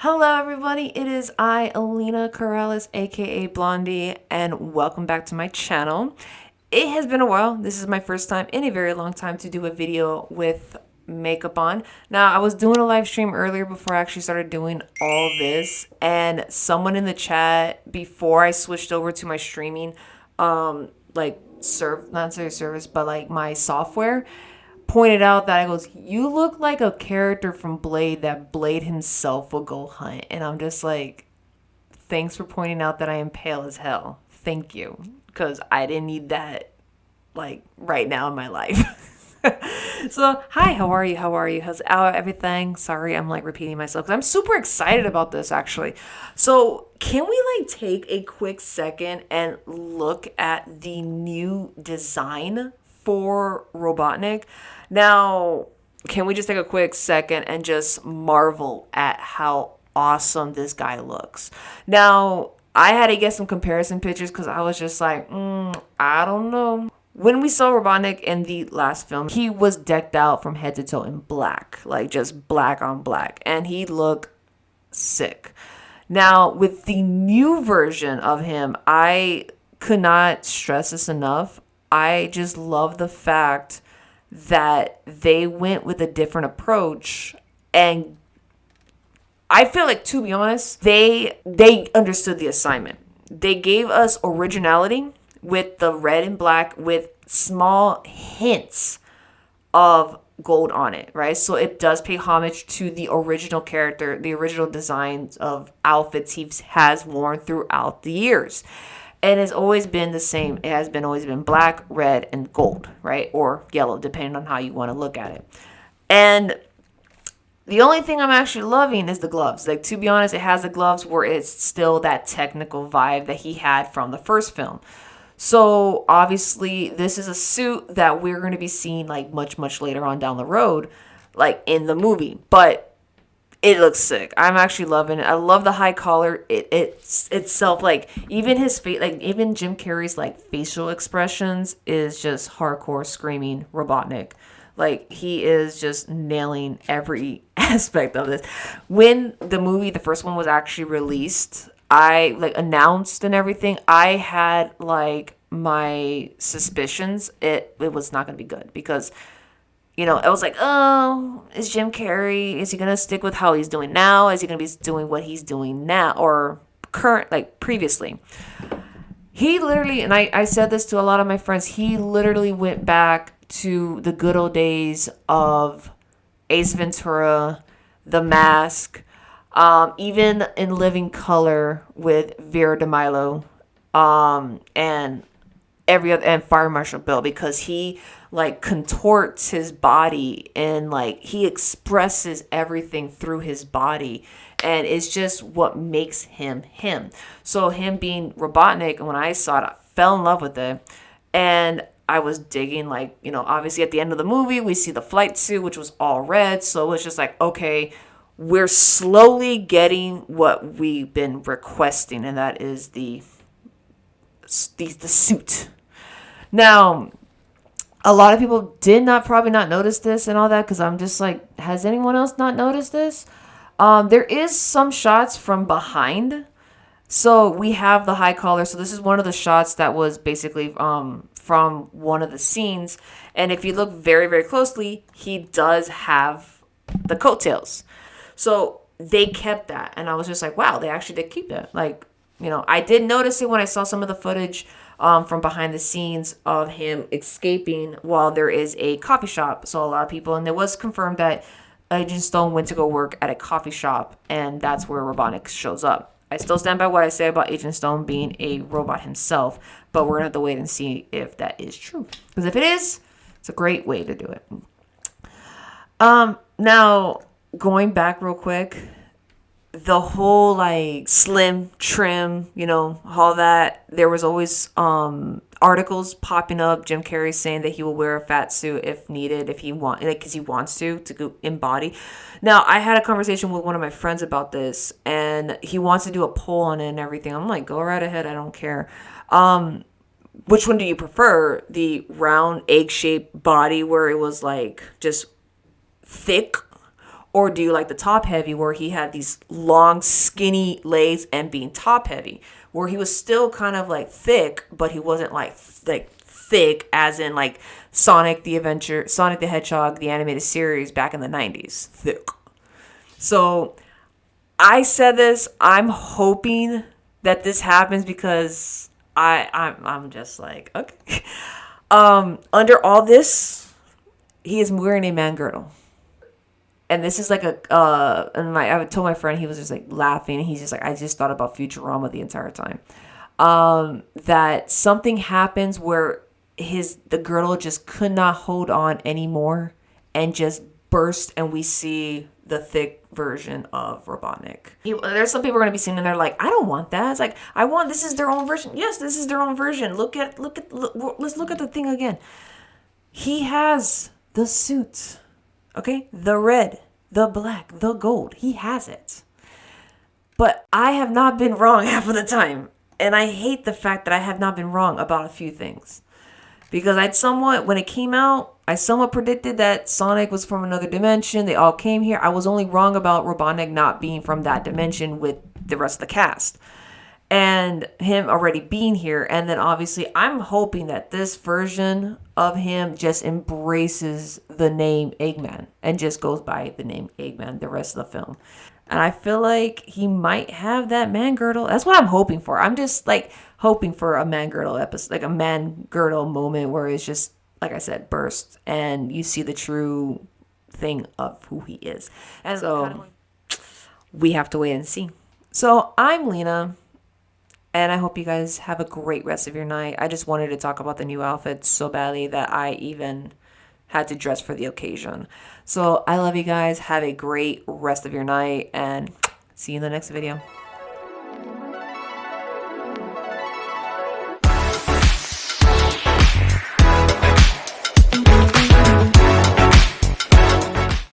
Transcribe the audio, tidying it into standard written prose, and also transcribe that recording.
Hello, everybody. It is I, Alina Corrales, aka Blondie, and welcome back to my channel. It has been a while. This is my first time in a very long time to do a video with makeup on. Now, I was doing a live stream earlier before I actually started doing all this, and someone in the chat before I switched over to my streaming, not necessarily service, but like my software pointed out that I goes, you look like a character from Blade that Blade himself will go hunt. And I'm just like, thanks for pointing out that I am pale as hell. Thank you. Because I didn't need that like right now in my life. So, hi, how are you? How are you? How's everything? Sorry, I'm like repeating myself because I'm super excited about this actually. So, can we like take a quick second and look at the new design for Robotnik? Now, can we just take a quick second and just marvel at how awesome this guy looks? Now, I had to get some comparison pictures because I was just like, I don't know. When we saw Robotnik in the last film, he was decked out from head to toe in black, like just black on black, and he looked sick. Now, with the new version of him, I could not stress this enough. I just love the fact that they went with a different approach, and I feel like, to be honest, they understood the assignment. They gave us originality with the red and black with small hints of gold on it, right? So it does pay homage to the original character, the original designs of outfits he has worn throughout the years. And it's always been the same. It has been always been black, red, and gold, right? Or yellow, depending on how you want to look at it. And the only thing I'm actually loving is the gloves. Like, to be honest, it has the gloves where it's still that technical vibe that he had from the first film. So obviously, this is a suit that we're going to be seeing like much later on down the road, like in the movie. But it looks sick. I'm actually loving it. I love the high collar. It's itself, like even his face, like even Jim Carrey's like facial expressions is just hardcore screaming Robotnik. Like he is just nailing every aspect of this. When the movie, the first one was actually released, I like announced and everything. I had like my suspicions it was not going to be good because I was like, oh, is Jim Carrey, is he going to stick with how he's doing now? Is he going to be doing what he's doing now or current, like previously? He literally, and I said this to a lot of my friends, he literally went back to the good old days of Ace Ventura, The Mask, even in Living Color with Vera DeMilo, and every other, and Fire Marshal Bill, because he like contorts his body and like he expresses everything through his body, and it's just what makes him him. So him being Robotnik, when I saw it, I fell in love with it, and I was digging, like, obviously at the end of the movie we see the flight suit, which was all red, so it was just like, okay, we're slowly getting what we've been requesting, and that is the suit. Now, a lot of people did not probably not notice this and all that, because I'm just like, has anyone else not noticed this? There is some shots from behind. So we have the high collar. So this is one of the shots that was basically from one of the scenes. And if you look very closely, he does have the coattails. So they kept that. And I was just like, wow, they actually did keep it. Like, I did notice it when I saw some of the footage from behind the scenes of him escaping while there is a coffee shop. So a lot of people, and it was confirmed that Agent Stone went to go work at a coffee shop, and that's where Robotnik shows up. I still stand by what I say about Agent Stone being a robot himself, but we're going to have to wait and see if that is true. Because if it is, it's a great way to do it. Now, going back real quick, the whole like slim trim, all that, there was always articles popping up, Jim Carrey saying that he will wear a fat suit if needed, if he because he wants to go embody. Now, I had a conversation with one of my friends about this, and he wants to do a poll on it and everything. I'm like, go right ahead, I don't care. Which one do you prefer? The round egg-shaped body where it was like just thick, Or do you like the top heavy where he had these long, skinny legs and being top heavy, where he was still kind of like thick, but he wasn't like thick as in like Sonic the Hedgehog, the animated series back in the 90s. Thick. So I said this, I'm hoping that this happens because I'm just like, okay. Under all this, he is wearing a man girdle. And this is like I told my friend, he was just like laughing. He's just like, I just thought about Futurama the entire time. That something happens where the girdle just could not hold on anymore and just burst, and we see the thick version of Robotnik. There's some people are gonna be seeing and they're like, I don't want that. It's like, this is their own version. Yes, this is their own version. Let's look at the thing again. He has the suit. Okay, the red, the black, the gold. He has it. But I have not been wrong half of the time. And I hate the fact that I have not been wrong about a few things. Because when it came out, I somewhat predicted that Sonic was from another dimension. They all came here. I was only wrong about Robotnik not being from that dimension with the rest of the cast. And him already being here. And then obviously I'm hoping that this version of him just embraces the name Eggman and just goes by the name Eggman the rest of the film. And I feel like he might have that man girdle. That's what I'm hoping for. I'm just like hoping for a man girdle episode, like a man girdle moment where it's just, like I said, burst and you see the true thing of who he is. And so we have to wait and see. So I'm Lena. And I hope you guys have a great rest of your night. I just wanted to talk about the new outfits so badly that I even had to dress for the occasion. So I love you guys. Have a great rest of your night and see you in the next video.